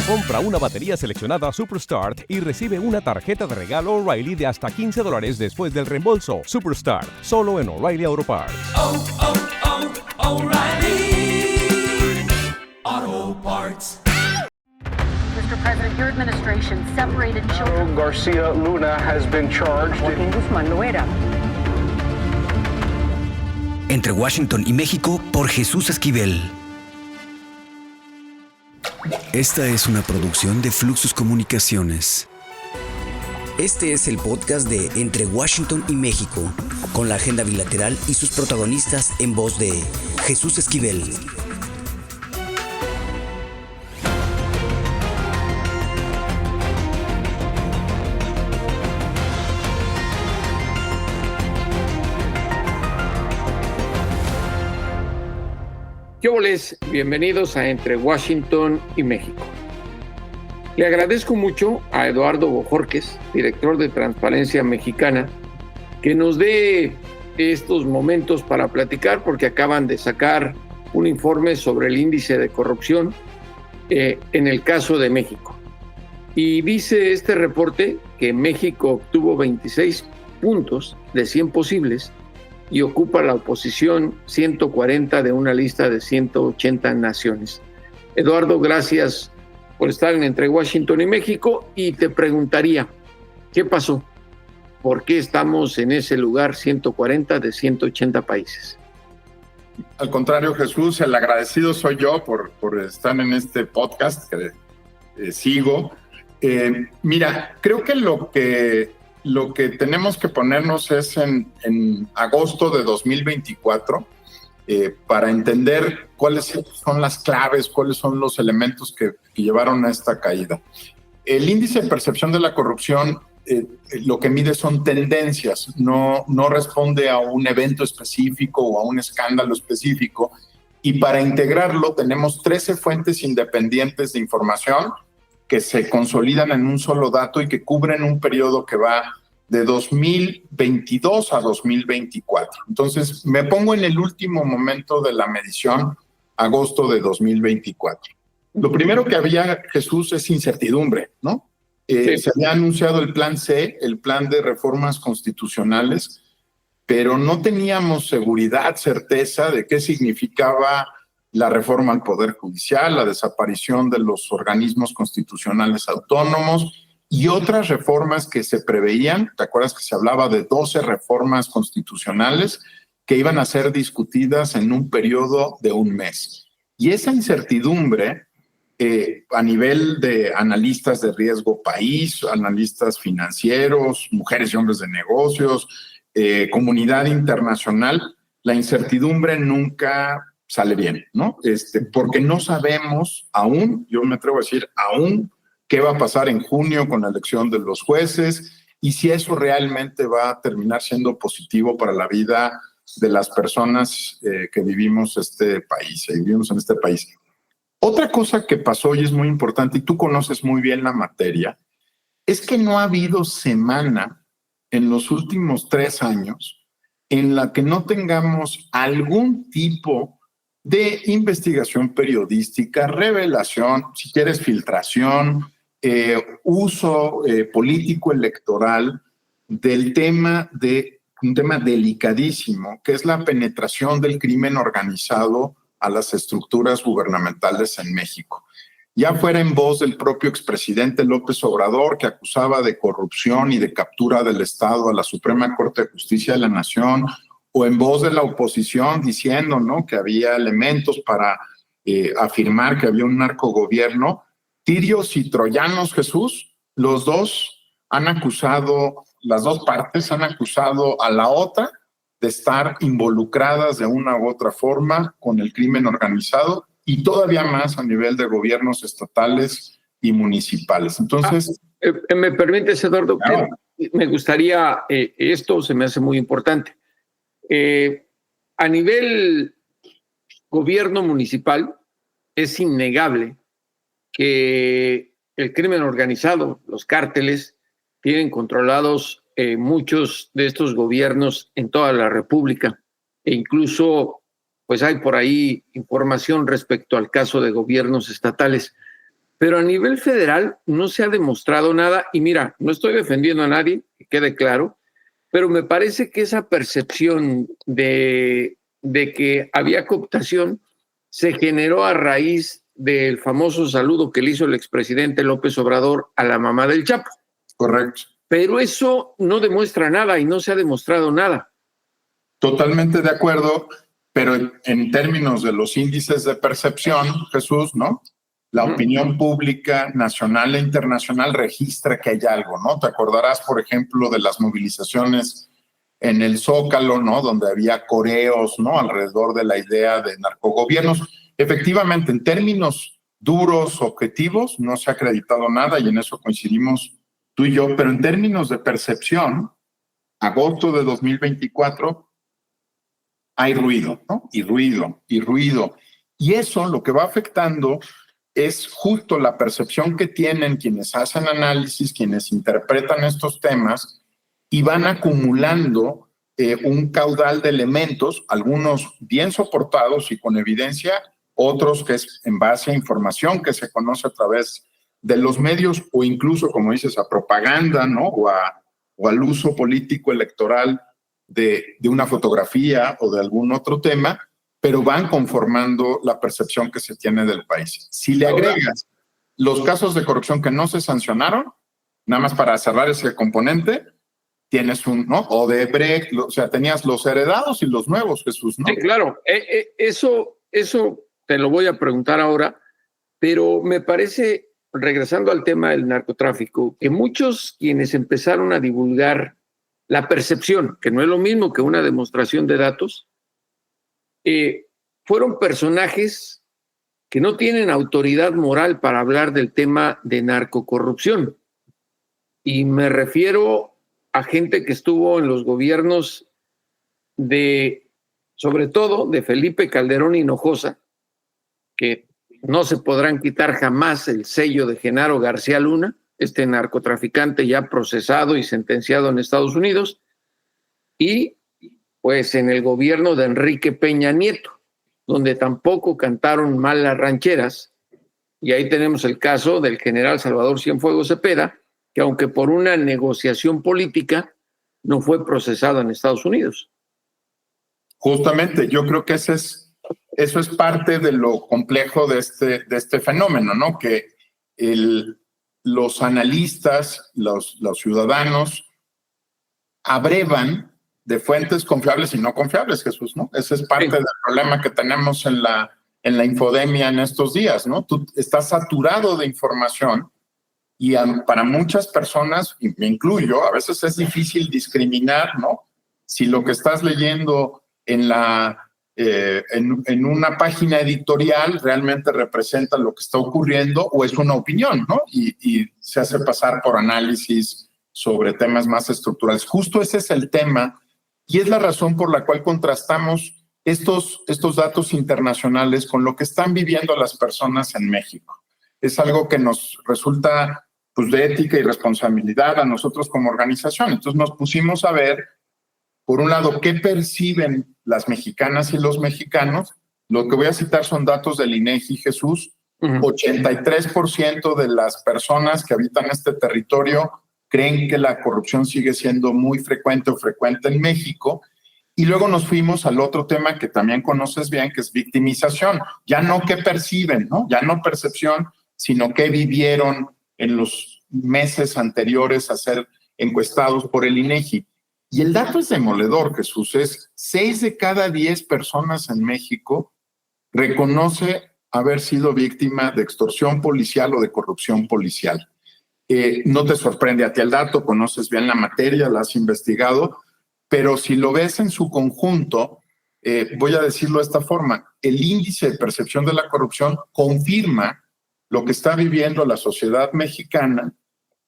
Compra una batería seleccionada Superstart y recibe una tarjeta de regalo O'Reilly de hasta $15 después del reembolso. Superstart, solo en O'Reilly Auto Parts. O'Reilly Auto Parts. Mr. President, your administration separated children. Garcia Luna has been charged. Joaquín Guzmán Loera. Entre Washington y México, por Jesús Esquivel. Esta es una producción de Fluxus Comunicaciones. Este es el podcast de Entre Washington y México, con la agenda bilateral y sus protagonistas en voz de Jesús Esquivel. ¿Qué óboles? Bienvenidos a Entre Washington y México. Le agradezco mucho a Eduardo Bojorquez, director de Transparencia Mexicana, que nos dé estos momentos para platicar, porque acaban de sacar un informe sobre el índice de corrupción en el caso de México. Y dice este reporte que México obtuvo 26 puntos de 100 posibles y ocupa la posición 140 de una lista de 180 naciones. Eduardo, gracias por estar en Entre Washington y México, y te preguntaría, ¿qué pasó? ¿Por qué estamos en ese lugar 140 de 180 países? Al contrario, Jesús, el agradecido soy yo por estar en este podcast que sigo. Mira, creo que lo que tenemos que ponernos es en agosto de 2024 para entender cuáles son las claves, cuáles son los elementos que llevaron a esta caída. El índice de percepción de la corrupción lo que mide son tendencias, no responde a un evento específico o a un escándalo específico, y para integrarlo tenemos 13 fuentes independientes de información que se consolidan en un solo dato y que cubren un periodo que va de 2022 a 2024. Entonces, me pongo en el último momento de la medición, agosto de 2024. Lo primero que había, Jesús, es incertidumbre, ¿no? Sí. Se había anunciado el Plan C, el Plan de Reformas Constitucionales, pero no teníamos seguridad, certeza de qué significaba la reforma al Poder Judicial, la desaparición de los organismos constitucionales autónomos y otras reformas que se preveían. ¿Te acuerdas que se hablaba de 12 reformas constitucionales que iban a ser discutidas en un periodo de un mes? Y esa incertidumbre, a nivel de analistas de riesgo país, analistas financieros, mujeres y hombres de negocios, comunidad internacional, la incertidumbre nunca sale bien, ¿no? Porque no sabemos aún, yo me atrevo a decir aún, qué va a pasar en junio con la elección de los jueces y si eso realmente va a terminar siendo positivo para la vida de las personas que vivimos vivimos en este país. Otra cosa que pasó y es muy importante, y tú conoces muy bien la materia, es que no ha habido semana en los últimos 3 años en la que no tengamos algún tipo de investigación periodística, revelación, si quieres filtración, uso político electoral del un tema delicadísimo, que es la penetración del crimen organizado a las estructuras gubernamentales en México. Ya fuera en voz del propio expresidente López Obrador, que acusaba de corrupción y de captura del Estado a la Suprema Corte de Justicia de la Nación, o en voz de la oposición diciendo, ¿no?, que había elementos para afirmar que había un narcogobierno. Tirios y troyanos, Jesús, las dos partes han acusado a la otra de estar involucradas de una u otra forma con el crimen organizado y todavía más a nivel de gobiernos estatales y municipales. Entonces... ¿Me permites, Eduardo? Claro. Me gustaría, esto se me hace muy importante. A nivel gobierno municipal, es innegable que el crimen organizado, los cárteles, tienen controlados muchos de estos gobiernos en toda la República, e incluso pues hay por ahí información respecto al caso de gobiernos estatales. pero a nivel federal no se ha demostrado nada. Y mira, no estoy defendiendo a nadie, que quede claro, pero me parece que esa percepción de que había cooptación se generó a raíz del famoso saludo que le hizo el expresidente López Obrador a la mamá del Chapo. Correcto. Pero eso no demuestra nada y no se ha demostrado nada. Totalmente de acuerdo, pero en términos de los índices de percepción, Jesús, ¿no? La opinión pública nacional e internacional registra que hay algo, ¿no? Te acordarás, por ejemplo, de las movilizaciones en el Zócalo, ¿no? Donde había coreos, ¿no? Alrededor de la idea de narcogobiernos. Efectivamente, en términos duros, objetivos, no se ha acreditado nada y en eso coincidimos tú y yo, pero en términos de percepción, agosto de 2024, hay ruido, ¿no? Y ruido, y ruido. Y eso lo que va afectando es justo la percepción que tienen quienes hacen análisis, quienes interpretan estos temas y van acumulando un caudal de elementos, algunos bien soportados y con evidencia, otros que es en base a información que se conoce a través de los medios o incluso, como dices, a propaganda, ¿no? O al uso político electoral de una fotografía o de algún otro tema, pero van conformando la percepción que se tiene del país. Si le agregas los casos de corrupción que no se sancionaron, nada más para cerrar ese componente, tienes ¿no? Odebrecht, o sea, tenías los heredados y los nuevos, Jesús, ¿no? Sí, claro. Eso te lo voy a preguntar ahora, pero me parece, regresando al tema del narcotráfico, que muchos quienes empezaron a divulgar la percepción, que no es lo mismo que una demostración de datos, fueron personajes que no tienen autoridad moral para hablar del tema de narcocorrupción. Y me refiero a gente que estuvo en los gobiernos sobre todo de Felipe Calderón Hinojosa, que no se podrán quitar jamás el sello de Genaro García Luna, este narcotraficante ya procesado y sentenciado en Estados Unidos, y pues en el gobierno de Enrique Peña Nieto, donde tampoco cantaron mal las rancheras, y ahí tenemos el caso del general Salvador Cienfuegos Cepeda, que aunque por una negociación política no fue procesado en Estados Unidos. Justamente, yo creo que eso es parte de lo complejo de este fenómeno, ¿no? Que los analistas, los ciudadanos, abrevan de fuentes confiables y no confiables, Jesús, ¿no? Ese es parte del problema que tenemos en la infodemia en estos días, ¿no? Tú estás saturado de información y para muchas personas, y me incluyo, a veces es difícil discriminar, ¿no? Si lo que estás leyendo en una página editorial realmente representa lo que está ocurriendo o es una opinión, ¿no? Y se hace pasar por análisis sobre temas más estructurales. Justo ese es el tema y es la razón por la cual contrastamos estos datos internacionales con lo que están viviendo las personas en México. Es algo que nos resulta pues, de ética y responsabilidad a nosotros como organización. Entonces nos pusimos a ver, por un lado, qué perciben las mexicanas y los mexicanos. Lo que voy a citar son datos del INEGI, Jesús. 83% de las personas que habitan este territorio creen que la corrupción sigue siendo muy frecuente o frecuente en México. Y luego nos fuimos al otro tema que también conoces bien, que es victimización. Ya no qué perciben, ¿no? Ya no percepción, sino qué vivieron en los meses anteriores a ser encuestados por el INEGI. Y el dato es demoledor, Jesús. Es 6 de cada 10 personas en México reconoce haber sido víctima de extorsión policial o de corrupción policial. No te sorprende a ti el dato, conoces bien la materia, la has investigado, pero si lo ves en su conjunto, voy a decirlo de esta forma, el índice de percepción de la corrupción confirma lo que está viviendo la sociedad mexicana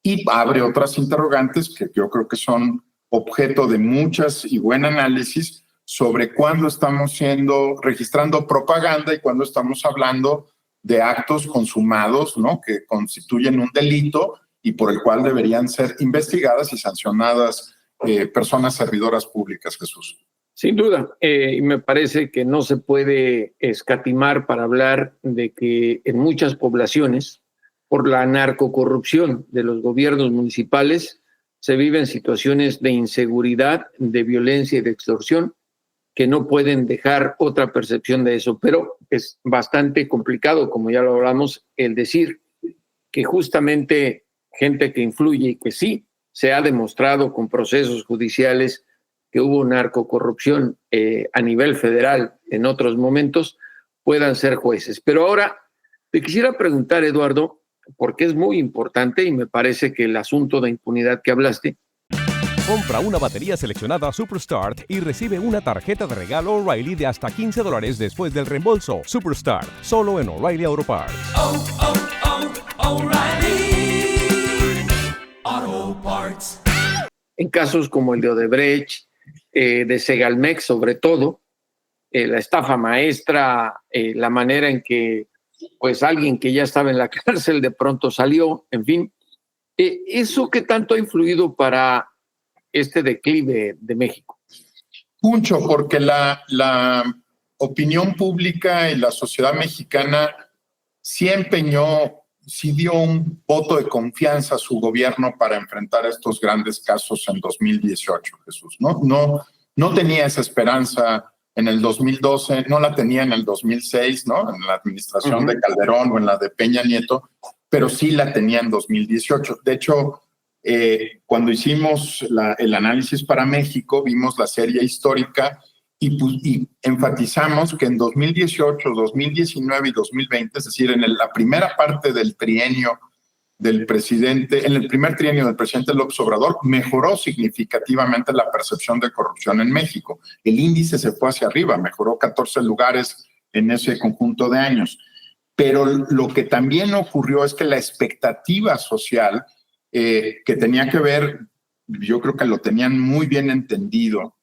y abre otras interrogantes que yo creo que son objeto de muchas y buen análisis sobre cuándo estamos registrando propaganda y cuándo estamos hablando de actos consumados, ¿no? Que constituyen un delito y por el cual deberían ser investigadas y sancionadas personas servidoras públicas, Jesús. Sin duda, y me parece que no se puede escatimar para hablar de que en muchas poblaciones por la narcocorrupción de los gobiernos municipales, se viven situaciones de inseguridad, de violencia y de extorsión que no pueden dejar otra percepción de eso. Pero es bastante complicado, como ya lo hablamos, el decir que justamente gente que influye y que sí se ha demostrado con procesos judiciales que hubo narcocorrupción a nivel federal en otros momentos, puedan ser jueces. Pero ahora te quisiera preguntar, Eduardo, porque es muy importante y me parece que el asunto de impunidad que hablaste. Compra una batería seleccionada Superstart y recibe una tarjeta de regalo O'Reilly de hasta $15 después del reembolso. Superstart, solo en O'Reilly Auto Parts. O'Reilly Auto Parts. En casos como el de Odebrecht, de Segalmex sobre todo, la estafa maestra, la manera en que pues alguien que ya estaba en la cárcel de pronto salió, en fin. ¿Eso qué tanto ha influido para este declive de México? Mucho, porque la opinión pública y la sociedad mexicana sí dio un voto de confianza a su gobierno para enfrentar estos grandes casos en 2018, Jesús. No tenía esa esperanza en el 2012, no la tenía en el 2006, ¿no? En la administración de Calderón o en la de Peña Nieto, pero sí la tenía en 2018. De hecho, cuando hicimos el análisis para México, vimos la serie histórica y enfatizamos que en 2018, 2019 y 2020, es decir, en la primera parte del trienio del presidente, en el primer trienio del presidente López Obrador, mejoró significativamente la percepción de corrupción en México. El índice se fue hacia arriba, mejoró 14 lugares en ese conjunto de años. Pero lo que también ocurrió es que la expectativa social que tenía que ver, yo creo que lo tenían muy bien entendido,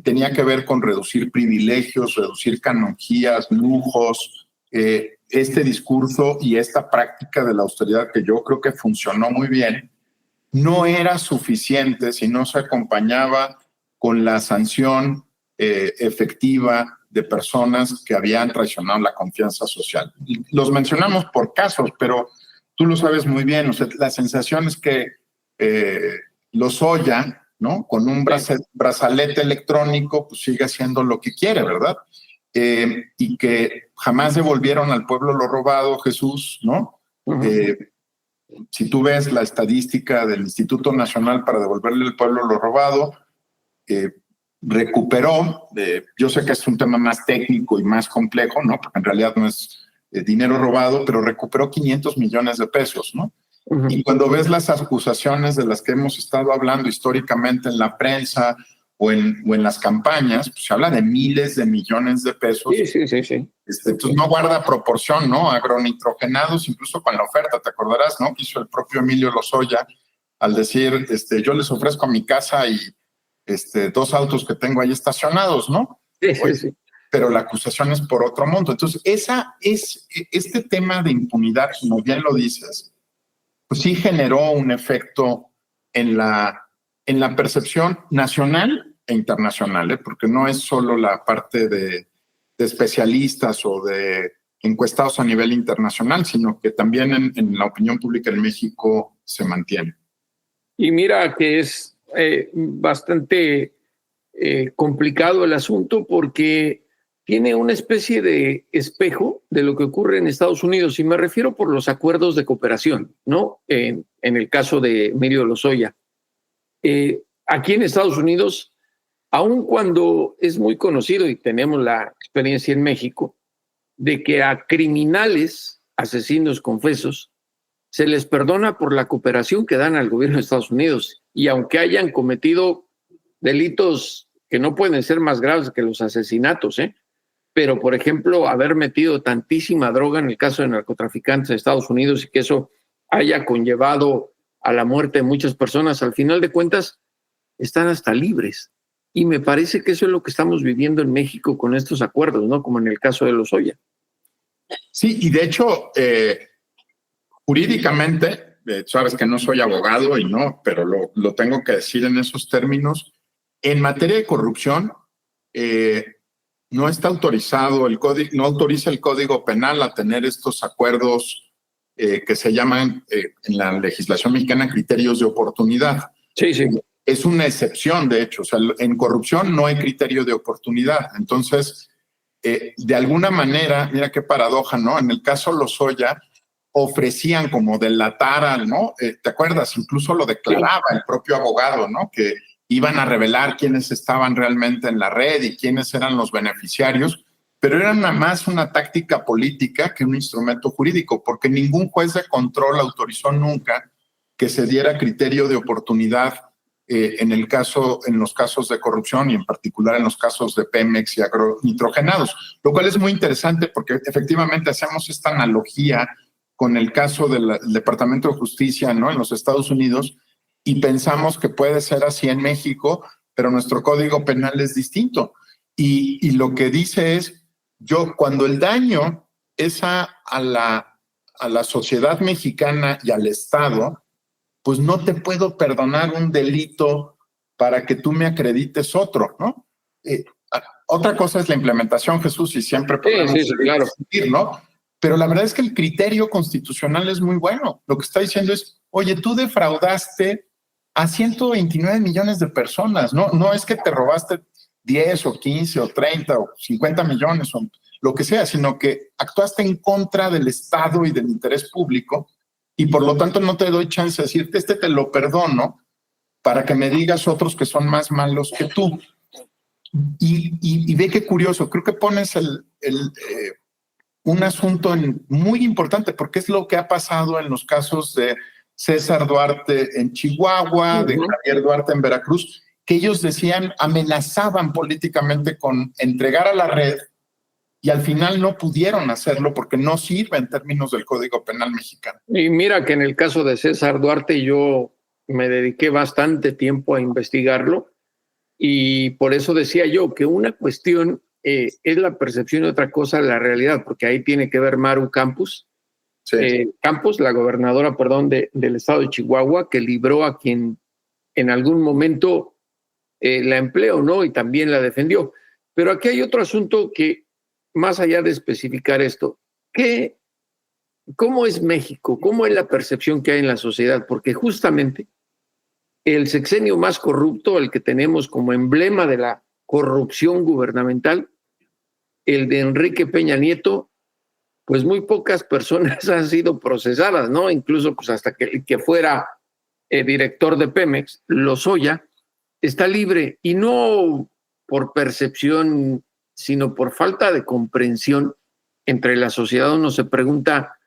tenía que ver con reducir privilegios, reducir canonjías, lujos, este discurso y esta práctica de la austeridad que yo creo que funcionó muy bien, no era suficiente si no se acompañaba con la sanción efectiva de personas que habían traicionado la confianza social. Los mencionamos por casos, pero tú lo sabes muy bien, o sea, la sensación es que Lozoya, ¿no? Con un brazalete electrónico, pues sigue haciendo lo que quiere, ¿verdad? Y que jamás devolvieron al pueblo lo robado, Jesús, ¿no? Si tú ves la estadística del Instituto Nacional para devolverle al pueblo lo robado, recuperó, yo sé que es un tema más técnico y más complejo, ¿no? Porque en realidad no es dinero robado, pero recuperó 500 millones de pesos, ¿no? Y cuando ves las acusaciones de las que hemos estado hablando históricamente en la prensa o en las campañas, pues se habla de miles de millones de pesos. Sí. Entonces no guarda proporción, ¿no? Agronitrogenados, incluso con la oferta, te acordarás, ¿no? Que hizo el propio Emilio Lozoya al decir, yo les ofrezco mi casa y 2 autos que tengo ahí estacionados, ¿no? Sí. Pero la acusación es por otro monto. Entonces, este tema de impunidad, como bien lo dices, pues sí generó un efecto en la percepción nacional e internacional, porque no es solo la parte de especialistas o de encuestados a nivel internacional, sino que también en la opinión pública en México se mantiene. Y mira que es bastante complicado el asunto porque tiene una especie de espejo de lo que ocurre en Estados Unidos, y me refiero por los acuerdos de cooperación, ¿no? En el caso de Emilio Lozoya. Aquí en Estados Unidos, aun cuando es muy conocido y tenemos la experiencia en México, de que a criminales, asesinos confesos, se les perdona por la cooperación que dan al gobierno de Estados Unidos, y aunque hayan cometido delitos que no pueden ser más graves que los asesinatos, pero por ejemplo haber metido tantísima droga en el caso de narcotraficantes de Estados Unidos y que eso haya conllevado a la muerte de muchas personas, al final de cuentas están hasta libres. Y me parece que eso es lo que estamos viviendo en México con estos acuerdos, ¿no? Como en el caso de Lozoya. Sí, y de hecho, jurídicamente, sabes que no soy abogado y no, pero lo tengo que decir en esos términos. En materia de corrupción, no está autorizado no autoriza el Código Penal a tener estos acuerdos que se llaman en la legislación mexicana criterios de oportunidad. Sí, sí. Es una excepción, de hecho. O sea, en corrupción no hay criterio de oportunidad. Entonces, de alguna manera, mira qué paradoja, ¿no? En el caso Lozoya, ofrecían como delatar, ¿no? ¿Te acuerdas? Incluso lo declaraba el propio abogado, ¿no? Que iban a revelar quiénes estaban realmente en la red y quiénes eran los beneficiarios, pero era nada más una táctica política que un instrumento jurídico, porque ningún juez de control autorizó nunca que se diera criterio de oportunidad en los casos de corrupción y en particular en los casos de Pemex y agronitrogenados, lo cual es muy interesante porque efectivamente hacemos esta analogía con el caso del Departamento de Justicia, ¿no? En los Estados Unidos, y pensamos que puede ser así en México, pero nuestro Código Penal es distinto. Y lo que dice es, cuando el daño es a la sociedad mexicana y al Estado, pues no te puedo perdonar un delito para que tú me acredites otro, ¿no? Otra cosa es la implementación, Jesús, y siempre podemos claro. discutir, ¿no? Pero la verdad es que el criterio constitucional es muy bueno. Lo que está diciendo es, oye, tú defraudaste a 129 millones de personas, ¿no? No es que te robaste 10 o 15 o 30 o 50 millones o lo que sea, sino que actuaste en contra del Estado y del interés público y por lo tanto no te doy chance de decirte, te lo perdono para que me digas otros que son más malos que tú. Y ve qué curioso, creo que pones un asunto muy importante porque es lo que ha pasado en los casos de César Duarte en Chihuahua, de Javier Duarte en Veracruz, que ellos decían, amenazaban políticamente con entregar a la red y al final no pudieron hacerlo porque no sirve en términos del Código Penal mexicano. Y mira que en el caso de César Duarte yo me dediqué bastante tiempo a investigarlo y por eso decía yo que una cuestión es la percepción y otra cosa la realidad, porque ahí tiene que ver Maru Campos, la gobernadora, del estado de Chihuahua, que libró a quien en algún momento la empleó, ¿no? Y también la defendió. Pero aquí hay otro asunto que, más allá de especificar esto, ¿cómo es México? ¿Cómo es la percepción que hay en la sociedad? Porque justamente el sexenio más corrupto, el que tenemos como emblema de la corrupción gubernamental, el de Enrique Peña Nieto, pues muy pocas personas han sido procesadas, ¿no? Incluso pues hasta que fuera director de Pemex, Lozoya, está libre, y no por percepción, sino por falta de comprensión entre la sociedad. Uno se pregunta,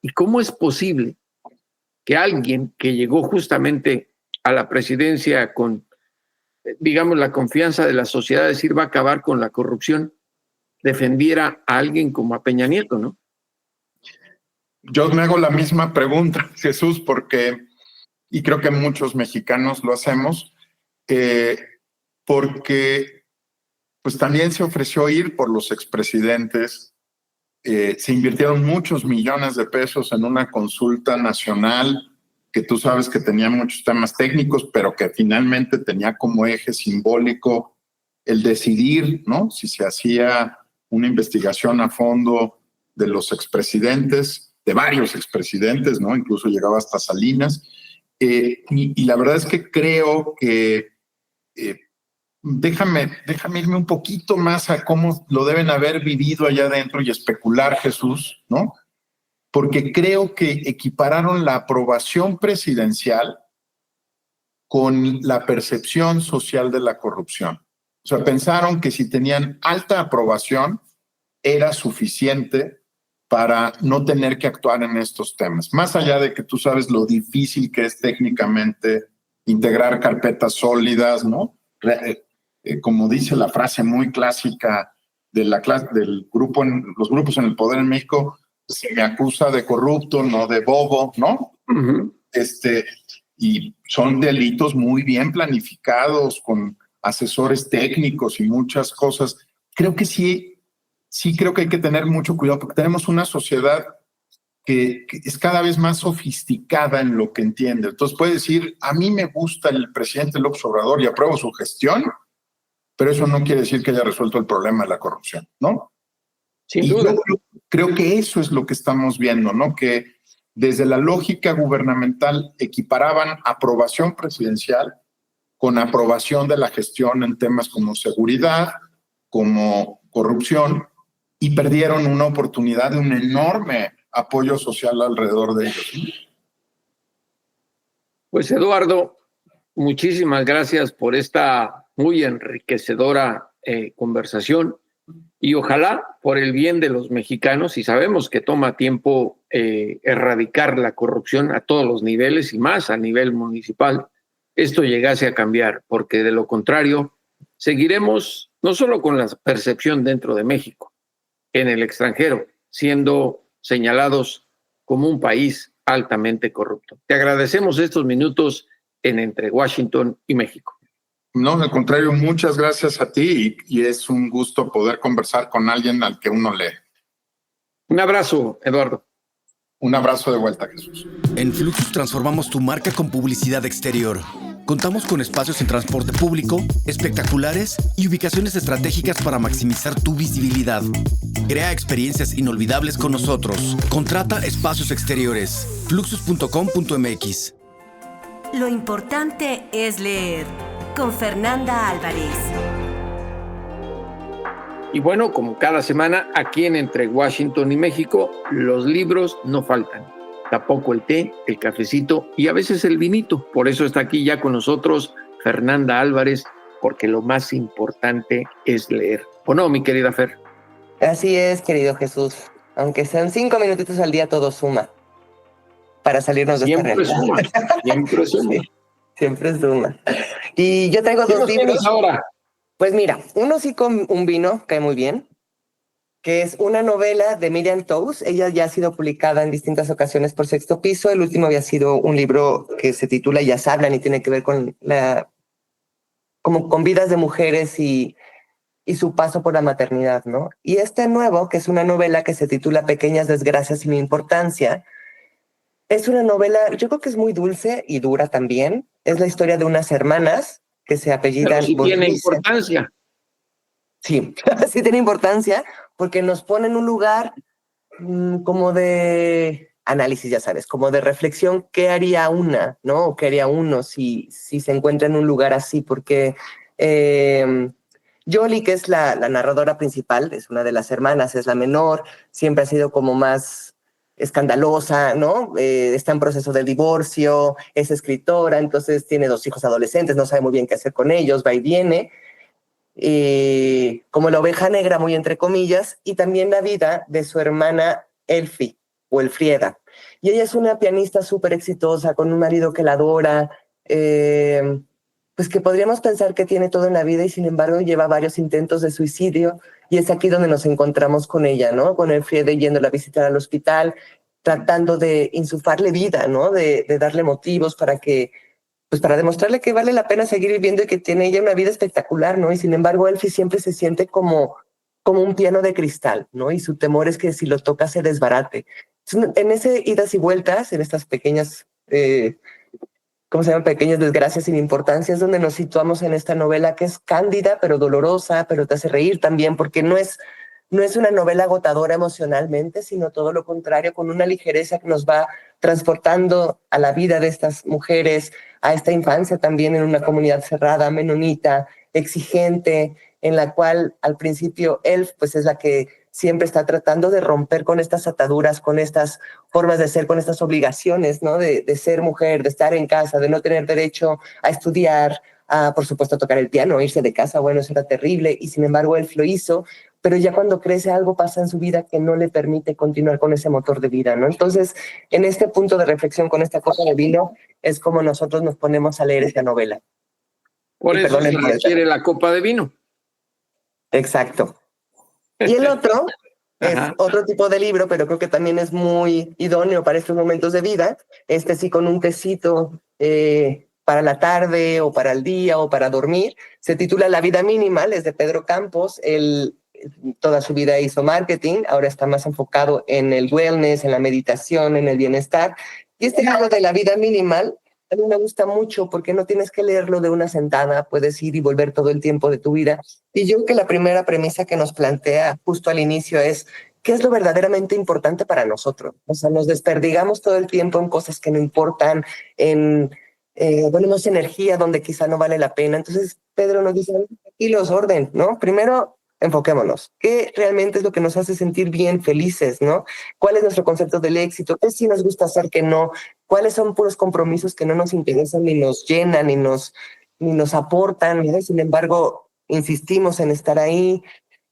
¿y cómo es posible que alguien que llegó justamente a la presidencia con, digamos, la confianza de la sociedad, decir va a acabar con la corrupción, defendiera a alguien como a Peña Nieto, ¿no? Yo me hago la misma pregunta, Jesús, y creo que muchos mexicanos lo hacemos, porque pues también se ofreció ir por los expresidentes, se invirtieron muchos millones de pesos en una consulta nacional que tú sabes que tenía muchos temas técnicos, pero que finalmente tenía como eje simbólico el decidir, ¿no? Si se hacía una investigación a fondo de los expresidentes, de varios expresidentes, ¿no? Incluso llegaba hasta Salinas. Y la verdad es que creo que déjame irme un poquito más a cómo lo deben haber vivido allá adentro y especular, Jesús, ¿no? Porque creo que equipararon la aprobación presidencial con la percepción social de la corrupción. O sea, pensaron que si tenían alta aprobación era suficiente para no tener que actuar en estos temas. Más allá de que tú sabes lo difícil que es técnicamente integrar carpetas sólidas, ¿no? Como dice la frase muy clásica del grupo, los grupos en el poder en México, se me acusa de corrupto, no de bobo, ¿no? Uh-huh. Y son delitos muy bien planificados, con asesores técnicos y muchas cosas. Creo que sí creo que hay que tener mucho cuidado porque tenemos una sociedad que es cada vez más sofisticada en lo que entiende. Entonces puede decir, a mí me gusta el presidente López Obrador y apruebo su gestión, pero eso no quiere decir que haya resuelto el problema de la corrupción, ¿no? Sin duda. Yo creo que eso es lo que estamos viendo, ¿no? Que desde la lógica gubernamental equiparaban aprobación presidencial con aprobación de la gestión en temas como seguridad, como corrupción, y perdieron una oportunidad de un enorme apoyo social alrededor de ellos. Pues Eduardo, muchísimas gracias por esta muy enriquecedora conversación, y ojalá por el bien de los mexicanos, y sabemos que toma tiempo erradicar la corrupción a todos los niveles y más a nivel municipal, esto llegase a cambiar, porque de lo contrario seguiremos no solo con la percepción dentro de México, en el extranjero, siendo señalados como un país altamente corrupto. Te agradecemos estos minutos entre Washington y México. No, al contrario, muchas gracias a ti y es un gusto poder conversar con alguien al que uno lee. Un abrazo, Eduardo. Un abrazo de vuelta, Jesús. En Fluxus transformamos tu marca con publicidad exterior. Contamos con espacios en transporte público, espectaculares y ubicaciones estratégicas para maximizar tu visibilidad. Crea experiencias inolvidables con nosotros. Contrata espacios exteriores. Fluxus.com.mx. Lo importante es leer. Con Fernanda Álvarez. Y bueno, como cada semana, aquí en Entre Washington y México, los libros no faltan. Tampoco el té, el cafecito y a veces el vinito. Por eso está aquí ya con nosotros Fernanda Álvarez, porque lo más importante es leer. ¿O no, mi querida Fer? Así es, querido Jesús. Aunque sean 5 minutitos al día, todo suma para salirnos de esta realidad. Siempre suma. Sí, siempre suma. Y yo traigo 2 libros. Ahora? Pues mira, uno sí con un vino, cae muy bien, que es una novela de Miriam Toews. Ella ya ha sido publicada en distintas ocasiones por Sexto Piso. El último había sido un libro que se titula Ellas hablan y tiene que ver con con vidas de mujeres y su paso por la maternidad, ¿no? Y este nuevo, que es una novela que se titula Pequeñas desgracias sin importancia, es una novela, yo creo que es muy dulce y dura también. Es la historia de unas hermanas que se apellidan. Pero sí tiene importancia. Sí, sí tiene importancia porque nos pone en un lugar como de análisis, ya sabes, como de reflexión. ¿Qué haría una, no? ¿O qué haría uno si se encuentra en un lugar así? Porque Jolie, que es la narradora principal, es una de las hermanas, es la menor, siempre ha sido como más escandalosa, ¿no? Está en proceso de divorcio, es escritora, entonces tiene 2 hijos adolescentes, no sabe muy bien qué hacer con ellos, va y viene, como la oveja negra, muy entre comillas, y también la vida de su hermana Elfie, o Elfrieda. Y ella es una pianista súper exitosa, con un marido que la adora, pues que podríamos pensar que tiene todo en la vida y sin embargo lleva varios intentos de suicidio. Y es aquí donde nos encontramos con ella, ¿no? Con Elfriede yéndola a visitar al hospital, tratando de insuflarle vida, ¿no? De darle motivos para demostrarle que vale la pena seguir viviendo y que tiene ella una vida espectacular, ¿no? Y sin embargo, Elfie siempre se siente como un piano de cristal, ¿no? Y su temor es que si lo toca se desbarate. En ese idas y vueltas, en estas pequeñas, ¿cómo se llaman? Pequeñas desgracias sin importancia, es donde nos situamos en esta novela que es cándida, pero dolorosa, pero te hace reír también, porque no es una novela agotadora emocionalmente, sino todo lo contrario, con una ligereza que nos va transportando a la vida de estas mujeres, a esta infancia también en una comunidad cerrada, menonita, exigente, en la cual al principio Elf pues es la que siempre está tratando de romper con estas ataduras, con estas formas de ser, con estas obligaciones, ¿no? De ser mujer, de estar en casa, de no tener derecho a estudiar, a, por supuesto, tocar el piano, irse de casa. Bueno, eso era terrible y sin embargo él lo hizo, pero ya cuando crece algo pasa en su vida que no le permite continuar con ese motor de vida, ¿no? Entonces, en este punto de reflexión con esta copa de vino es como nosotros nos ponemos a leer esta novela. Por eso se requiere la copa de vino. Exacto. Y el otro es otro tipo de libro, pero creo que también es muy idóneo para estos momentos de vida. Este sí, con un tecito para la tarde o para el día o para dormir. Se titula La vida minimal, es de Pedro Campos. Él toda su vida hizo marketing, ahora está más enfocado en el wellness, en la meditación, en el bienestar. Y este libro de La vida minimal a mí me gusta mucho porque no tienes que leerlo de una sentada, puedes ir y volver todo el tiempo de tu vida. Y yo creo que la primera premisa que nos plantea justo al inicio es qué es lo verdaderamente importante para nosotros. O sea, nos desperdigamos todo el tiempo en cosas que no importan, ponemos energía donde quizá no vale la pena. Entonces, Pedro nos dice, aquí los orden, ¿no? Primero, enfoquémonos. ¿Qué realmente es lo que nos hace sentir bien, felices, ¿no? ¿Cuál es nuestro concepto del éxito? ¿Qué sí nos gusta hacer, qué no? ¿Cuáles son puros compromisos que no nos interesan, ni nos llenan, ni nos aportan, ¿no? Sin embargo, insistimos en estar ahí.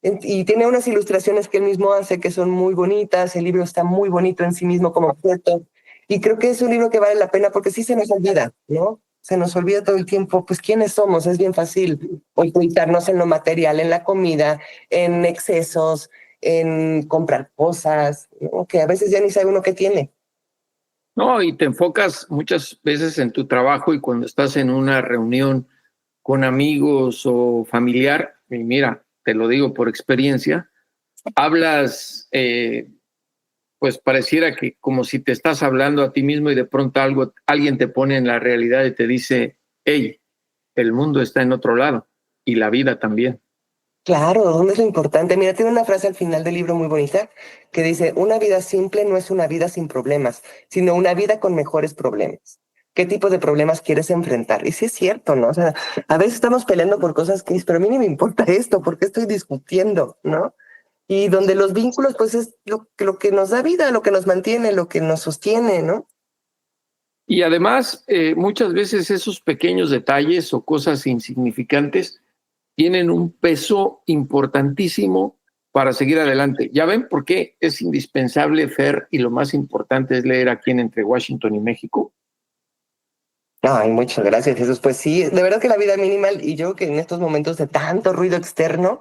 Y tiene unas ilustraciones que él mismo hace que son muy bonitas. El libro está muy bonito en sí mismo como objeto. Y creo que es un libro que vale la pena porque sí se nos olvida, ¿no? Se nos olvida todo el tiempo, pues, ¿quiénes somos? Es bien fácil ocultarnos en lo material, en la comida, en excesos, en comprar cosas, ¿no? Que a veces ya ni sabe uno qué tiene. No, y te enfocas muchas veces en tu trabajo y cuando estás en una reunión con amigos o familiar, y mira, te lo digo por experiencia, hablas, pues pareciera que como si te estás hablando a ti mismo y de pronto alguien te pone en la realidad y te dice, hey, el mundo está en otro lado y la vida también. Claro, ¿dónde es lo importante? Mira, tiene una frase al final del libro muy bonita que dice, una vida simple no es una vida sin problemas, sino una vida con mejores problemas. ¿Qué tipo de problemas quieres enfrentar? Y sí es cierto, ¿no? O sea, a veces estamos peleando por cosas que dices, pero a mí ni me importa esto, ¿por qué estoy discutiendo, no? Y donde los vínculos, pues es lo que nos da vida, lo que nos mantiene, lo que nos sostiene, ¿no? Y además, muchas veces esos pequeños detalles o cosas insignificantes tienen un peso importantísimo para seguir adelante. ¿Ya ven por qué es indispensable, Fer, y lo más importante es leer aquí en Entre Washington y México? Ay, muchas gracias, Jesús. Pues sí, de verdad que la vida minimal, y yo que en estos momentos de tanto ruido externo,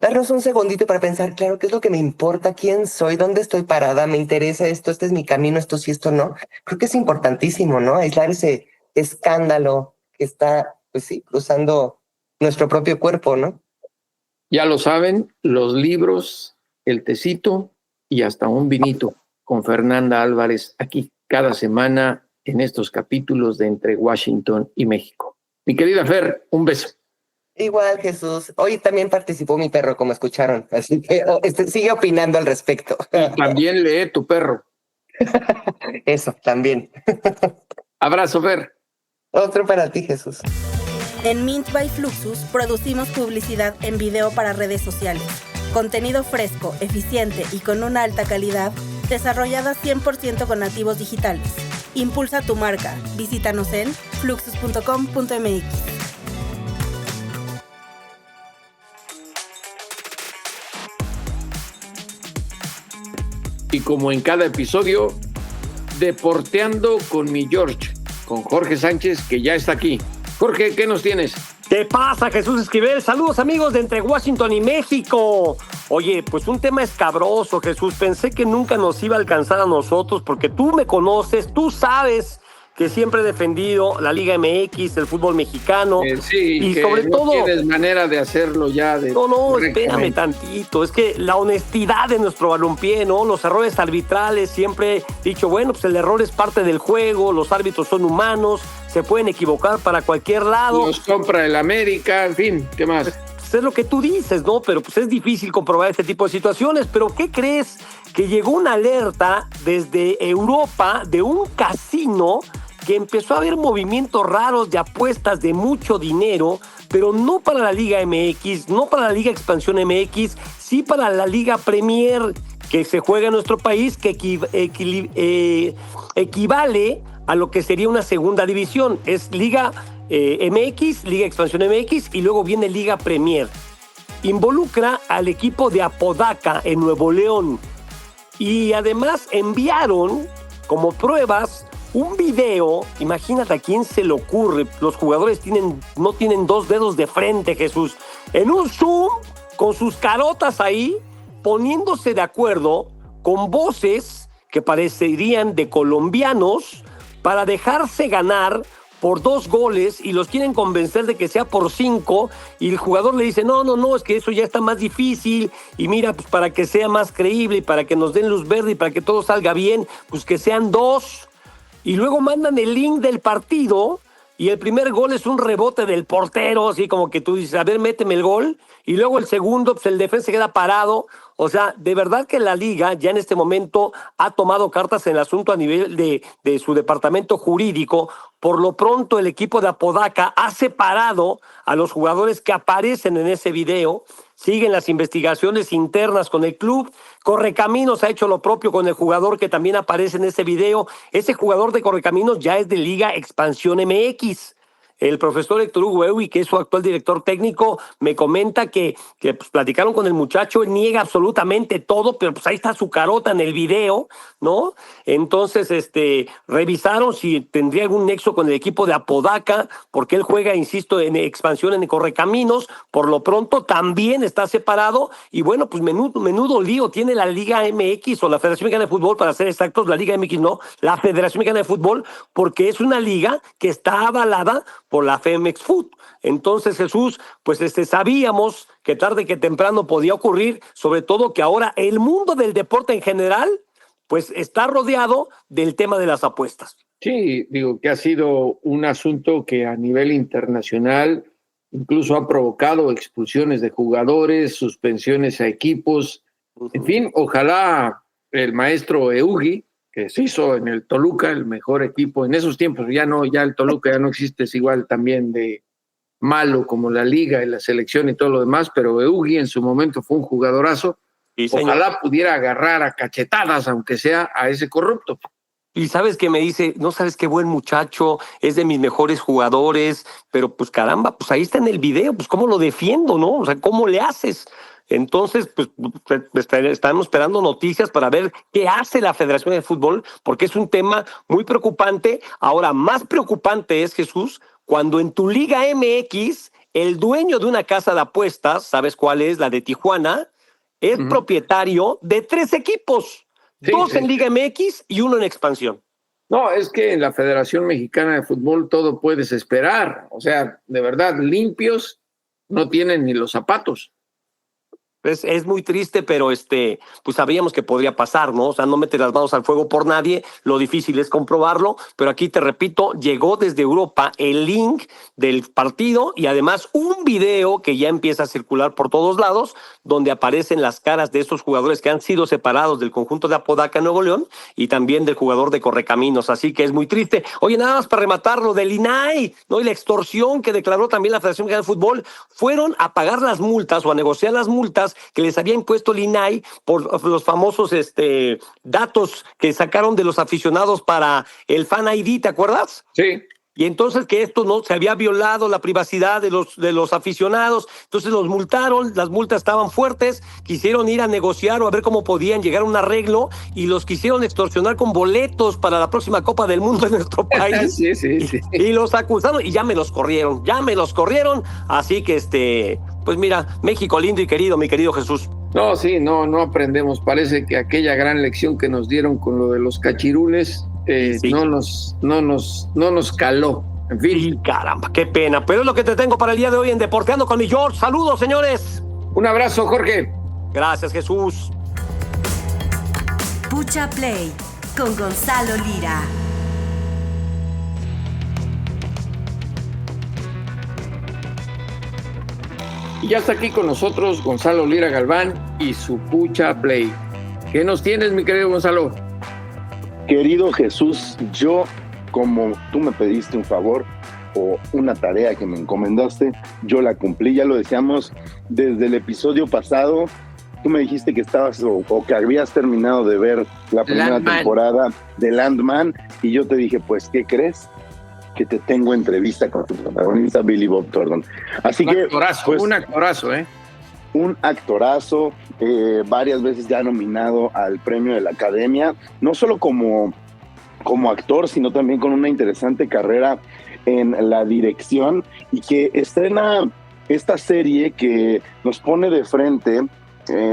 darnos un segundito para pensar, claro, ¿qué es lo que me importa? ¿Quién soy? ¿Dónde estoy parada? ¿Me interesa esto? ¿Este es mi camino? ¿Esto sí, esto no? Creo que es importantísimo, ¿no? Aislar ese escándalo que está, pues sí, cruzando nuestro propio cuerpo, ¿no? Ya lo saben, los libros, el tecito y hasta un vinito con Fernanda Álvarez aquí cada semana en estos capítulos de Entre Washington y México. Mi querida Fer, un beso. Igual, Jesús. Hoy también participó mi perro, como escucharon, así que sigue opinando al respecto. Y también lee tu perro. Eso, también. Abrazo, Fer. Otro para ti, Jesús. En Mint by Fluxus producimos publicidad en video para redes sociales. Contenido fresco, eficiente y con una alta calidad, desarrollada 100% con nativos digitales. Impulsa tu marca. Visítanos en fluxus.com.mx. Y como en cada episodio, Deporteando con mi George, con Jorge Sánchez, que ya está aquí. Jorge, ¿qué nos tienes? ¿Qué pasa, Jesús Esquivel? Saludos, amigos de Entre Washington y México. Oye, pues un tema escabroso, Jesús. Pensé que nunca nos iba a alcanzar a nosotros porque tú me conoces, tú sabes que siempre he defendido la Liga MX, el fútbol mexicano. Sí, y que sobre no todo tienes manera de hacerlo ya. No, espérame tantito. Es que la honestidad de nuestro balompié, ¿no? Los errores arbitrales, siempre he dicho, bueno, pues el error es parte del juego, los árbitros son humanos, se pueden equivocar para cualquier lado. Los compra el América, en fin, ¿qué más? Pues es lo que tú dices, ¿no? Pero pues es difícil comprobar este tipo de situaciones. Pero ¿qué crees? Que llegó una alerta desde Europa de un casino que empezó a haber movimientos raros de apuestas de mucho dinero, pero no para la Liga MX, no para la Liga Expansión MX, sí para la Liga Premier que se juega en nuestro país, que equivale a lo que sería una segunda división. Es Liga MX, Liga Expansión MX y luego viene Liga Premier. Involucra al equipo de Apodaca en Nuevo León. Y además enviaron como pruebas un video. Imagínate a quién se le ocurre. Los jugadores no tienen dos dedos de frente, Jesús. En un Zoom, con sus carotas ahí, poniéndose de acuerdo con voces que parecerían de colombianos para dejarse ganar por 2 goles y los quieren convencer de que sea por 5 y el jugador le dice, no, es que eso ya está más difícil y mira, pues para que sea más creíble y para que nos den luz verde y para que todo salga bien, pues que sean 2. Y luego mandan el link del partido y el primer gol es un rebote del portero, así como que tú dices, a ver, méteme el gol. Y luego el segundo, pues el defensa queda parado. O sea, de verdad que la liga ya en este momento ha tomado cartas en el asunto a nivel de su departamento jurídico. Por lo pronto, el equipo de Apodaca ha separado a los jugadores que aparecen en ese video. Siguen las investigaciones internas con el club. Correcaminos ha hecho lo propio con el jugador que también aparece en ese video. Ese jugador de Correcaminos ya es de Liga Expansión MX. El profesor Héctor Hugo Ewi, que es su actual director técnico, me comenta que pues, platicaron con el muchacho, él niega absolutamente todo, pero pues ahí está su carota en el video, ¿no? Entonces, revisaron si tendría algún nexo con el equipo de Apodaca, porque él juega, insisto, en expansión en Correcaminos. Por lo pronto también está separado, y bueno, pues menudo lío tiene la Liga MX o la Federación Mexicana de Fútbol, para ser exactos, la Liga MX no, la Federación Mexicana de Fútbol, porque es una liga que está avalada por la Femex Food. Entonces, Jesús, pues sabíamos que tarde que temprano podía ocurrir, sobre todo que ahora el mundo del deporte en general, pues está rodeado del tema de las apuestas. Sí, digo que ha sido un asunto que a nivel internacional incluso ha provocado expulsiones de jugadores, suspensiones a equipos. En fin, ojalá el maestro Eugui, que se hizo en el Toluca, el mejor equipo en esos tiempos, ya el Toluca ya no existe, es igual también de malo como la liga y la selección y todo lo demás, pero Eugui en su momento fue un jugadorazo. Sí, ojalá pudiera agarrar a cachetadas, aunque sea a ese corrupto. Y sabes que me dice, no sabes qué buen muchacho, es de mis mejores jugadores, pero pues caramba, pues ahí está en el video, pues cómo lo defiendo, ¿no? O sea, ¿cómo le haces? Entonces, pues estamos esperando noticias para ver qué hace la Federación de Fútbol, porque es un tema muy preocupante. Ahora, más preocupante es, Jesús, cuando en tu Liga MX, el dueño de una casa de apuestas, ¿sabes cuál es? La de Tijuana, es propietario de 3 equipos, 2 en Liga MX y 1 en expansión. No, es que en la Federación Mexicana de Fútbol todo puedes esperar. O sea, de verdad, limpios no tienen ni los zapatos. Es muy triste, pero pues sabíamos que podría pasar, ¿no? O sea, no mete las manos al fuego por nadie, lo difícil es comprobarlo, pero aquí te repito, llegó desde Europa el link del partido y además un video que ya empieza a circular por todos lados, donde aparecen las caras de estos jugadores que han sido separados del conjunto de Apodaca, Nuevo León, y también del jugador de Correcaminos, así que es muy triste. Oye, nada más para rematar lo del INAI, ¿no? Y la extorsión que declaró también la Federación Mexicana de Fútbol, fueron a pagar las multas o a negociar las multas que les había impuesto el INAI por los famosos datos que sacaron de los aficionados para el Fan ID, ¿te acuerdas? Sí. Y entonces que esto no se había violado la privacidad de los aficionados, entonces los multaron, las multas estaban fuertes, quisieron ir a negociar o a ver cómo podían llegar a un arreglo y los quisieron extorsionar con boletos para la próxima Copa del Mundo en nuestro país. Sí. Y los acusaron y ya me los corrieron, así que pues mira, México lindo y querido, mi querido Jesús. No, sí, no aprendemos, parece que aquella gran lección que nos dieron con lo de los cachirules no nos caló. En fin. Sí, caramba, qué pena. Pero es lo que te tengo para el día de hoy en Deporteando con mi George. Saludos, señores. Un abrazo, Jorge. Gracias, Jesús. Pucha Play con Gonzalo Lira. Y ya está aquí con nosotros Gonzalo Lira Galván y su Pucha Play. ¿Qué nos tienes, mi querido Gonzalo? Querido Jesús, yo, como tú me pediste un favor o una tarea que me encomendaste, yo la cumplí. Ya lo decíamos desde el episodio pasado. Tú me dijiste que estabas o que habías terminado de ver la primera temporada de Landman y yo te dije, pues, ¿qué crees? Que te tengo entrevista con tu protagonista Billy Bob Thornton. Así que pues, un actorazo, un actorazo, varias veces ya nominado al premio de la Academia, no solo como actor, sino también con una interesante carrera en la dirección, y que estrena esta serie que nos pone de frente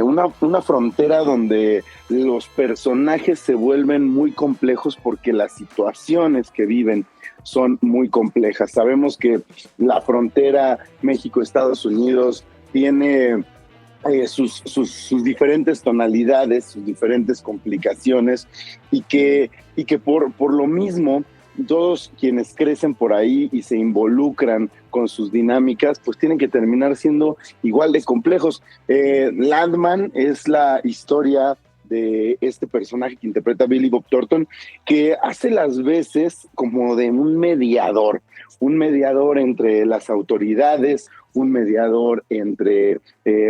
una frontera donde los personajes se vuelven muy complejos porque las situaciones que viven son muy complejas. Sabemos que la frontera México-Estados Unidos tiene sus diferentes tonalidades, sus diferentes complicaciones, y que por lo mismo todos quienes crecen por ahí y se involucran con sus dinámicas, pues tienen que terminar siendo igual de complejos. Landman es la historia de este personaje que interpreta Billy Bob Thornton, que hace las veces como de un mediador entre las autoridades, un mediador entre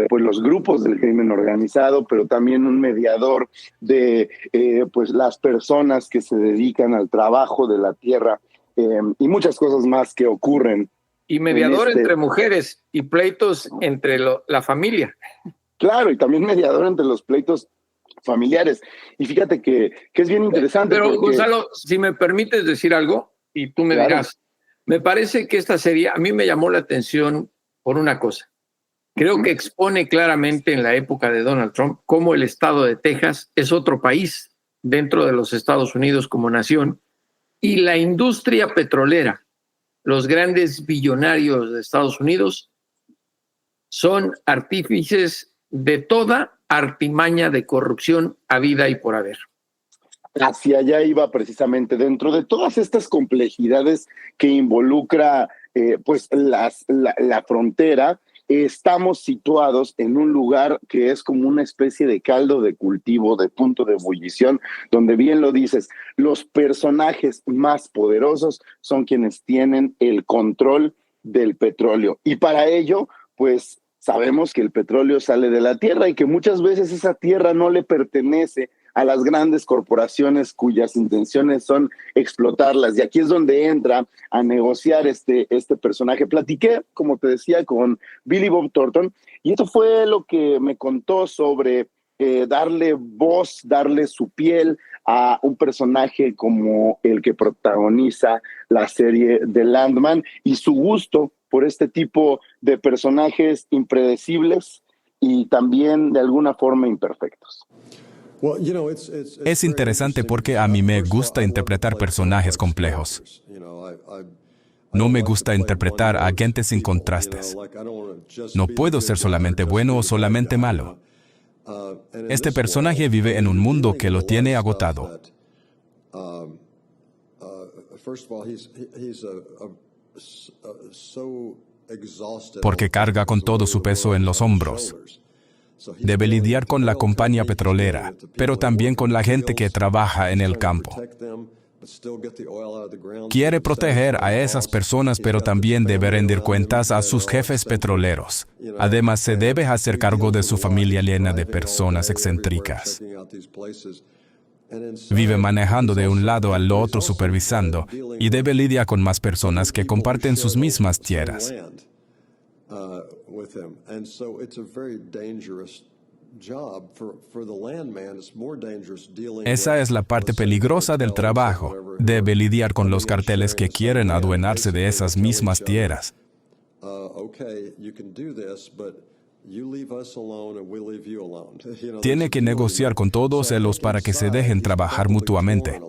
pues los grupos del crimen organizado, pero también un mediador de pues las personas que se dedican al trabajo de la tierra, y muchas cosas más que ocurren. Y mediador entre mujeres y pleitos entre la familia. Claro, y también mediador entre los pleitos familiares. Y fíjate que es bien interesante. Pero porque... Gonzalo, si me permites decir algo, y tú me dirás, me parece que esta serie a mí me llamó la atención por una cosa. Creo que expone claramente en la época de Donald Trump cómo el estado de Texas es otro país dentro de los Estados Unidos como nación, y la industria petrolera, los grandes billonarios de Estados Unidos, son artífices de toda artimaña de corrupción habida y por haber. Hacia allá iba precisamente, dentro de todas estas complejidades que involucra pues la frontera. Estamos situados en un lugar que es como una especie de caldo de cultivo, de punto de ebullición, donde bien lo dices, los personajes más poderosos son quienes tienen el control del petróleo. Y para ello, pues sabemos que el petróleo sale de la tierra y que muchas veces esa tierra no le pertenece a las grandes corporaciones cuyas intenciones son explotarlas. Y aquí es donde entra a negociar este personaje. Platiqué, como te decía, con Billy Bob Thornton, y esto fue lo que me contó sobre darle voz, darle su piel a un personaje como el que protagoniza la serie de Landman, y su gusto por este tipo de personajes impredecibles y también de alguna forma imperfectos. Es interesante porque a mí me gusta interpretar personajes complejos. No me gusta interpretar a agentes sin contrastes. No puedo ser solamente bueno o solamente malo. Este personaje vive en un mundo que lo tiene agotado. Porque carga con todo su peso en los hombros. Debe lidiar con la compañía petrolera, pero también con la gente que trabaja en el campo. Quiere proteger a esas personas, pero también debe rendir cuentas a sus jefes petroleros. Además, se debe hacer cargo de su familia llena de personas excéntricas. Vive manejando de un lado al otro, supervisando, y debe lidiar con más personas que comparten sus mismas tierras. Esa es la parte peligrosa del trabajo. Debe lidiar con los carteles que quieren adueñarse de esas mismas tierras. Tiene que negociar con todos ellos para que se dejen trabajar mutuamente.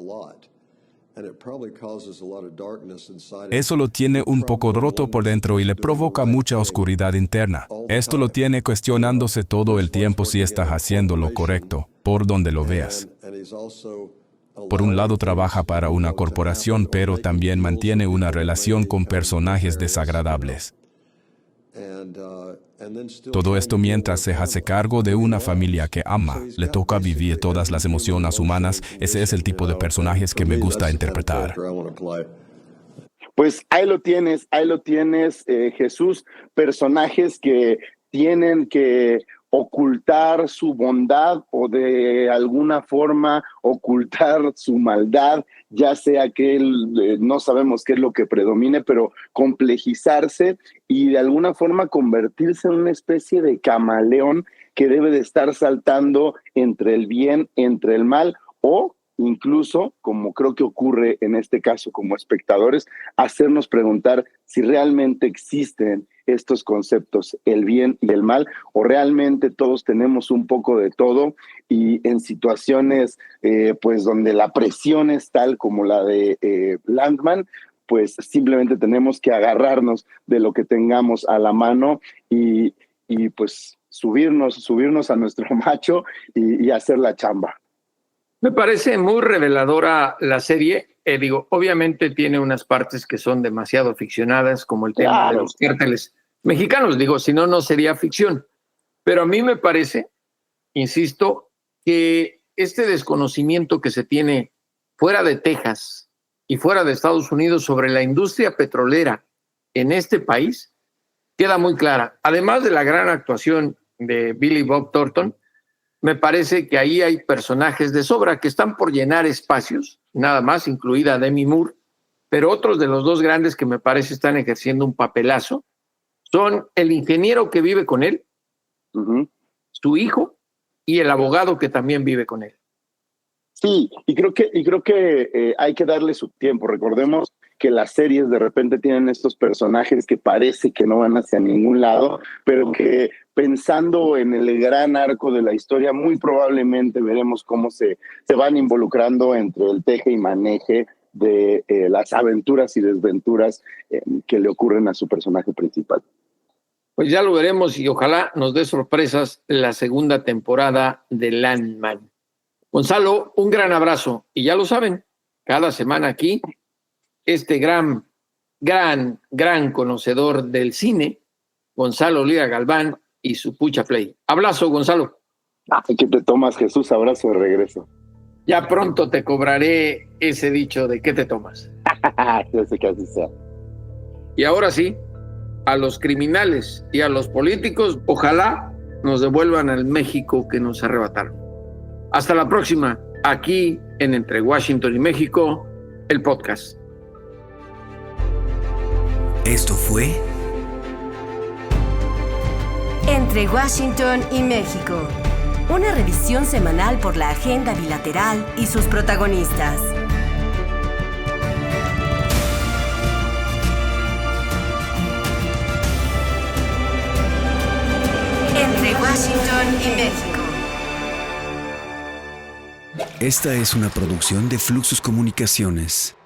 Eso lo tiene un poco roto por dentro y le provoca mucha oscuridad interna. Esto lo tiene cuestionándose todo el tiempo si está haciendo lo correcto, por donde lo veas. Por un lado trabaja para una corporación, pero también mantiene una relación con personajes desagradables. Todo esto mientras se hace cargo de una familia que ama. Le toca vivir todas las emociones humanas. Ese es el tipo de personajes que me gusta interpretar. Pues ahí lo tienes, Jesús. Personajes que tienen que ocultar su bondad o de alguna forma ocultar su maldad, ya sea que no sabemos qué es lo que predomine, pero complejizarse y de alguna forma convertirse en una especie de camaleón que debe de estar saltando entre el bien, entre el mal, o incluso, como creo que ocurre en este caso como espectadores, hacernos preguntar si realmente existen estos conceptos, el bien y el mal, o realmente todos tenemos un poco de todo, y en situaciones pues donde la presión es tal como la de Landman, pues simplemente tenemos que agarrarnos de lo que tengamos a la mano y pues subirnos a nuestro macho y hacer la chamba. Me parece muy reveladora la serie, obviamente tiene unas partes que son demasiado ficcionadas, como el tema de los cárteles mexicanos. Si no, no sería ficción. Pero a mí me parece, insisto, que este desconocimiento que se tiene fuera de Texas y fuera de Estados Unidos sobre la industria petrolera en este país queda muy clara. Además de la gran actuación de Billy Bob Thornton, me parece que ahí hay personajes de sobra que están por llenar espacios, nada más, incluida Demi Moore, pero otros de los dos grandes que me parece están ejerciendo un papelazo son el ingeniero que vive con él, su hijo y el abogado que también vive con él. Sí, y creo que hay que darle su tiempo. Recordemos que las series de repente tienen estos personajes que parece que no van hacia ningún lado, pero que pensando en el gran arco de la historia, muy probablemente veremos cómo se van involucrando entre el teje y maneje de las aventuras y desventuras que le ocurren a su personaje principal. Pues ya lo veremos y ojalá nos dé sorpresas la segunda temporada de Landman. Gonzalo, un gran abrazo. Y ya lo saben, cada semana aquí, este gran conocedor del cine, Gonzalo Lira Galván y su Pucha Play. Abrazo, Gonzalo. ¿Qué te tomas, Jesús? Abrazo de regreso. Ya pronto te cobraré ese dicho de ¿qué te tomas? Yo sé que así sea. Y ahora sí, a los criminales y a los políticos, ojalá nos devuelvan al México que nos arrebataron. Hasta la próxima, aquí en Entre Washington y México, el podcast. Esto fue Entre Washington y México, una revisión semanal por la agenda bilateral y sus protagonistas. Entre Washington y México. Esta es una producción de Fluxus Comunicaciones.